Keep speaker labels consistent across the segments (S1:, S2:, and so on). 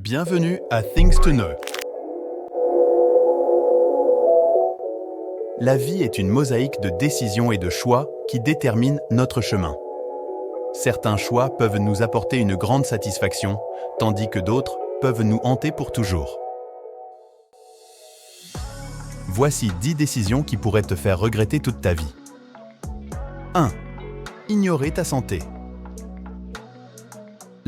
S1: Bienvenue à Things to Know. La vie est une mosaïque de décisions et de choix qui déterminent notre chemin. Certains choix peuvent nous apporter une grande satisfaction, tandis que d'autres peuvent nous hanter pour toujours. Voici 10 décisions qui pourraient te faire regretter toute ta vie. 1. Ignorer ta santé.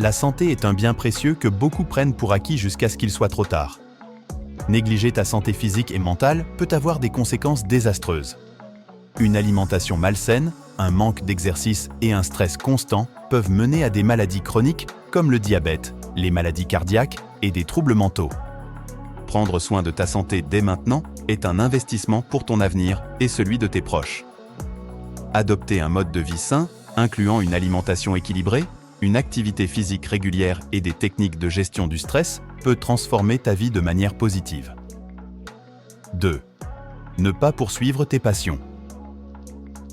S1: La santé est un bien précieux que beaucoup prennent pour acquis jusqu'à ce qu'il soit trop tard. Négliger ta santé physique et mentale peut avoir des conséquences désastreuses. Une alimentation malsaine, un manque d'exercice et un stress constant peuvent mener à des maladies chroniques comme le diabète, les maladies cardiaques et des troubles mentaux. Prendre soin de ta santé dès maintenant est un investissement pour ton avenir et celui de tes proches. Adopter un mode de vie sain, incluant une alimentation équilibrée, une activité physique régulière et des techniques de gestion du stress peut transformer ta vie de manière positive. 2. Ne pas poursuivre tes passions.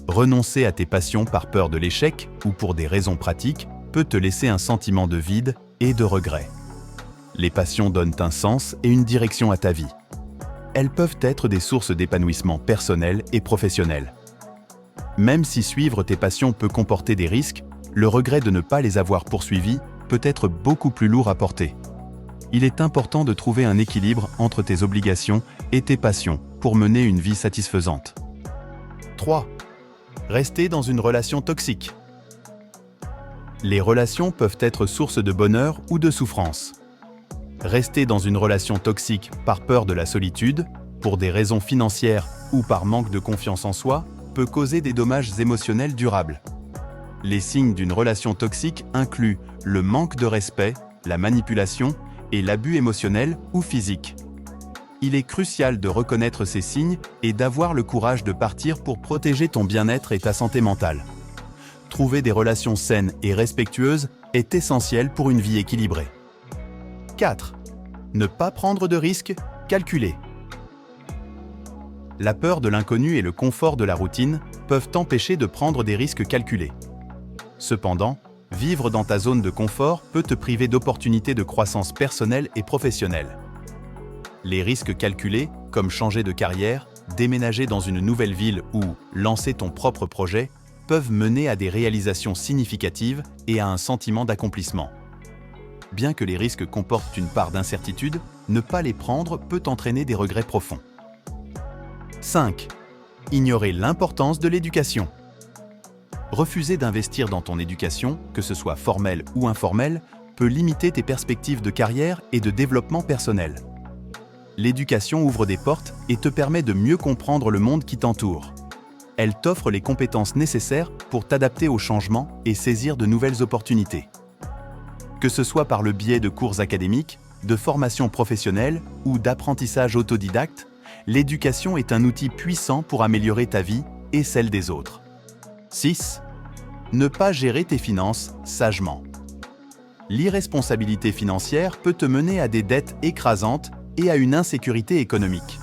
S1: Renoncer à tes passions par peur de l'échec ou pour des raisons pratiques peut te laisser un sentiment de vide et de regret. Les passions donnent un sens et une direction à ta vie. Elles peuvent être des sources d'épanouissement personnel et professionnel. Même si suivre tes passions peut comporter des risques, le regret de ne pas les avoir poursuivis peut être beaucoup plus lourd à porter. Il est important de trouver un équilibre entre tes obligations et tes passions pour mener une vie satisfaisante. 3. Rester dans une relation toxique. Les relations peuvent être source de bonheur ou de souffrance. Rester dans une relation toxique par peur de la solitude, pour des raisons financières ou par manque de confiance en soi, peut causer des dommages émotionnels durables. Les signes d'une relation toxique incluent le manque de respect, la manipulation et l'abus émotionnel ou physique. Il est crucial de reconnaître ces signes et d'avoir le courage de partir pour protéger ton bien-être et ta santé mentale. Trouver des relations saines et respectueuses est essentiel pour une vie équilibrée. 4. Ne pas prendre de risques calculés. La peur de l'inconnu et le confort de la routine peuvent t'empêcher de prendre des risques calculés. Cependant, vivre dans ta zone de confort peut te priver d'opportunités de croissance personnelle et professionnelle. Les risques calculés, comme changer de carrière, déménager dans une nouvelle ville ou lancer ton propre projet, peuvent mener à des réalisations significatives et à un sentiment d'accomplissement. Bien que les risques comportent une part d'incertitude, ne pas les prendre peut entraîner des regrets profonds. 5. Ignorer l'importance de l'éducation. Refuser d'investir dans ton éducation, que ce soit formelle ou informelle, peut limiter tes perspectives de carrière et de développement personnel. L'éducation ouvre des portes et te permet de mieux comprendre le monde qui t'entoure. Elle t'offre les compétences nécessaires pour t'adapter aux changements et saisir de nouvelles opportunités. Que ce soit par le biais de cours académiques, de formations professionnelles ou d'apprentissage autodidacte, l'éducation est un outil puissant pour améliorer ta vie et celle des autres. 6. Ne pas gérer tes finances sagement. L'irresponsabilité financière peut te mener à des dettes écrasantes et à une insécurité économique.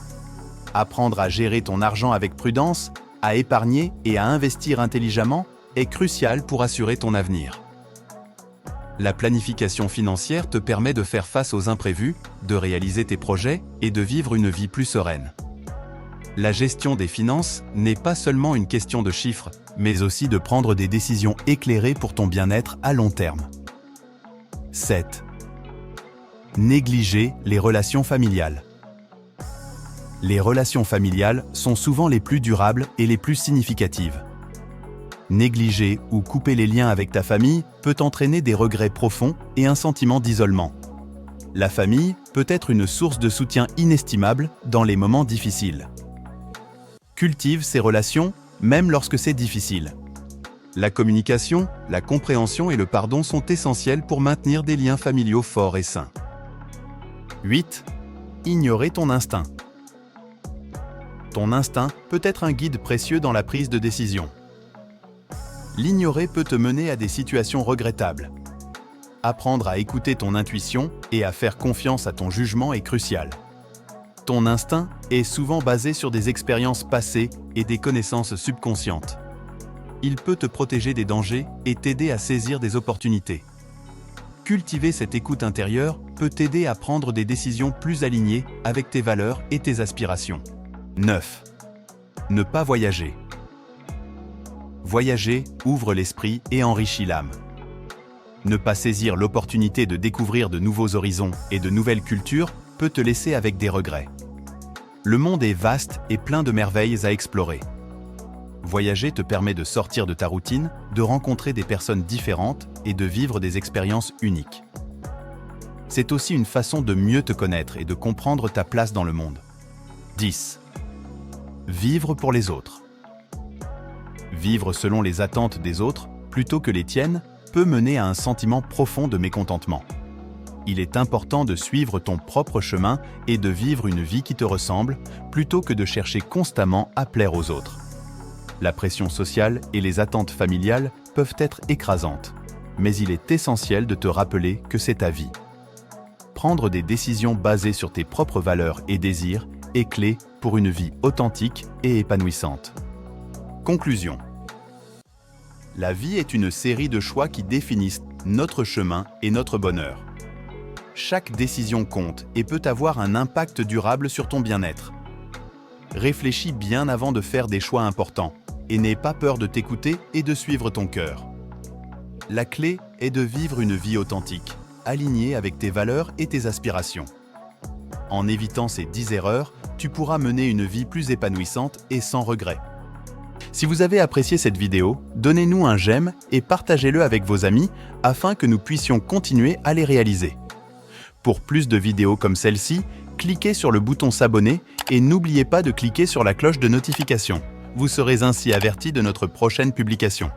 S1: Apprendre à gérer ton argent avec prudence, à épargner et à investir intelligemment est crucial pour assurer ton avenir. La planification financière te permet de faire face aux imprévus, de réaliser tes projets et de vivre une vie plus sereine. La gestion des finances n'est pas seulement une question de chiffres, mais aussi de prendre des décisions éclairées pour ton bien-être à long terme. 7. Négliger les relations familiales. Les relations familiales sont souvent les plus durables et les plus significatives. Négliger ou couper les liens avec ta famille peut entraîner des regrets profonds et un sentiment d'isolement. La famille peut être une source de soutien inestimable dans les moments difficiles. Cultive ces relations, même lorsque c'est difficile. La communication, la compréhension et le pardon sont essentiels pour maintenir des liens familiaux forts et sains. 8. Ignorer ton instinct. Ton instinct peut être un guide précieux dans la prise de décision. L'ignorer peut te mener à des situations regrettables. Apprendre à écouter ton intuition et à faire confiance à ton jugement est crucial. Ton instinct est souvent basé sur des expériences passées et des connaissances subconscientes. Il peut te protéger des dangers et t'aider à saisir des opportunités. Cultiver cette écoute intérieure peut t'aider à prendre des décisions plus alignées avec tes valeurs et tes aspirations. 9. Ne pas voyager. Voyager ouvre l'esprit et enrichit l'âme. Ne pas saisir l'opportunité de découvrir de nouveaux horizons et de nouvelles cultures peut te laisser avec des regrets. Le monde est vaste et plein de merveilles à explorer. Voyager te permet de sortir de ta routine, de rencontrer des personnes différentes et de vivre des expériences uniques. C'est aussi une façon de mieux te connaître et de comprendre ta place dans le monde. 10. Vivre pour les autres. Vivre selon les attentes des autres, plutôt que les tiennes, peut mener à un sentiment profond de mécontentement. Il est important de suivre ton propre chemin et de vivre une vie qui te ressemble, plutôt que de chercher constamment à plaire aux autres. La pression sociale et les attentes familiales peuvent être écrasantes, mais il est essentiel de te rappeler que c'est ta vie. Prendre des décisions basées sur tes propres valeurs et désirs est clé pour une vie authentique et épanouissante. Conclusion. La vie est une série de choix qui définissent notre chemin et notre bonheur. Chaque décision compte et peut avoir un impact durable sur ton bien-être. Réfléchis bien avant de faire des choix importants et n'aie pas peur de t'écouter et de suivre ton cœur. La clé est de vivre une vie authentique, alignée avec tes valeurs et tes aspirations. En évitant ces 10 erreurs, tu pourras mener une vie plus épanouissante et sans regret. Si vous avez apprécié cette vidéo, donnez-nous un j'aime et partagez-le avec vos amis afin que nous puissions continuer à les réaliser. Pour plus de vidéos comme celle-ci, cliquez sur le bouton s'abonner et n'oubliez pas de cliquer sur la cloche de notification. Vous serez ainsi averti de notre prochaine publication.